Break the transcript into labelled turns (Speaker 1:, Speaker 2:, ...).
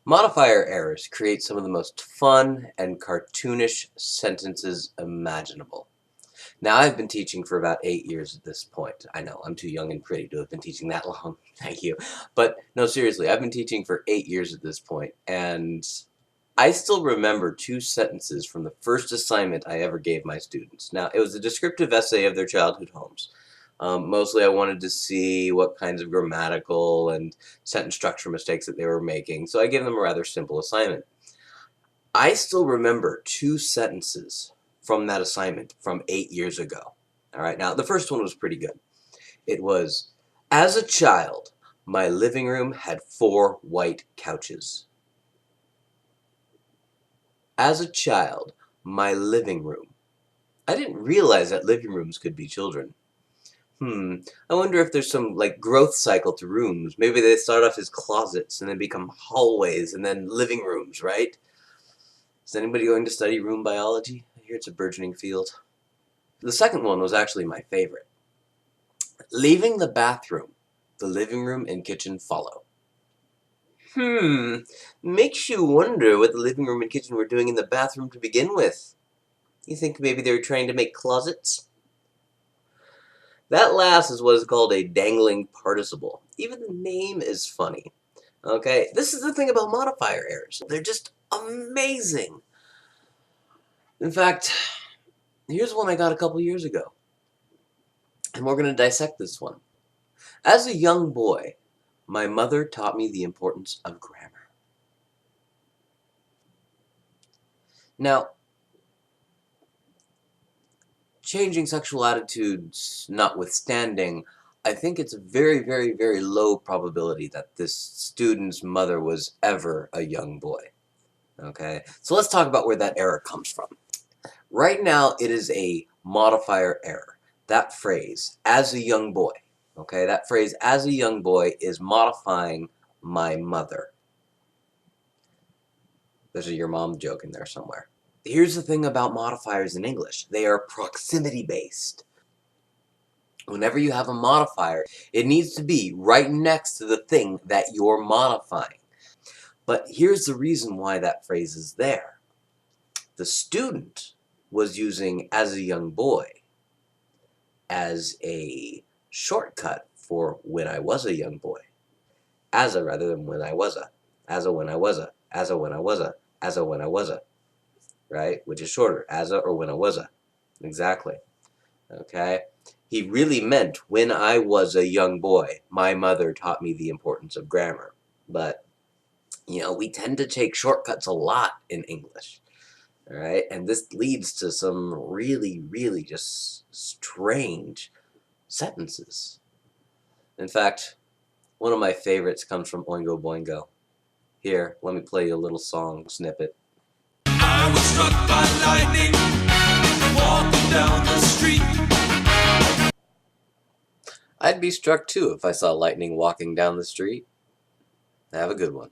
Speaker 1: Modifier errors create some of the most fun and cartoonish sentences imaginable. Now, I've been teaching for about 8 years at this point. I know, I'm too young and pretty to have been teaching that long. Thank you. But no, seriously, I've been teaching for 8 years at this point, and I still remember 2 sentences from the first assignment I ever gave my students. Now, it was a descriptive essay of their childhood homes. Mostly I wanted to see what kinds of grammatical and sentence structure mistakes that they were making, so I gave them a rather simple assignment. I still remember 2 sentences from that assignment from 8 years ago. All right, now the first one was pretty good. It was, as a child, my living room had 4 white couches. As a child, my living room. I didn't realize that living rooms could be children. I wonder if there's some, like, growth cycle to rooms. Maybe they start off as closets and then become hallways and then living rooms, right? Is anybody going to study room biology? I hear it's a burgeoning field. The second one was actually my favorite. Leaving the bathroom, the living room and kitchen follow. Makes you wonder what the living room and kitchen were doing in the bathroom to begin with. You think maybe they were trying to make closets? That last is what is called a dangling participle. Even the name is funny. Okay, this is the thing about modifier errors. They're just amazing. In fact, here's one I got a couple years ago. And we're going to dissect this one. As a young boy, my mother taught me the importance of grammar. Now, changing sexual attitudes notwithstanding, I think it's a very, very, very low probability that this student's mother was ever a young boy. Okay, so let's talk about where that error comes from. Right now, it is a modifier error. That phrase, as a young boy, okay, that phrase, as a young boy, is modifying my mother. There's a your mom joke in there somewhere. Here's the thing about modifiers in English. They are proximity-based. Whenever you have a modifier, it needs to be right next to the thing that you're modifying. But here's the reason why that phrase is there. The student was using as a young boy as a shortcut for when I was a young boy. As a rather than when I was a. As a when I was a. As a when I was a. As a when I was a. Right? Which is shorter. As a or when I was a. Exactly. Okay? He really meant when I was a young boy, my mother taught me the importance of grammar. But, you know, we tend to take shortcuts a lot in English. All right? And this leads to some really, really just strange sentences. In fact, one of my favorites comes from Oingo Boingo. Here, let me play you a little song snippet.
Speaker 2: I was struck by lightning, walking down the street.
Speaker 1: I'd be struck too if I saw lightning walking down the street. Have a good one.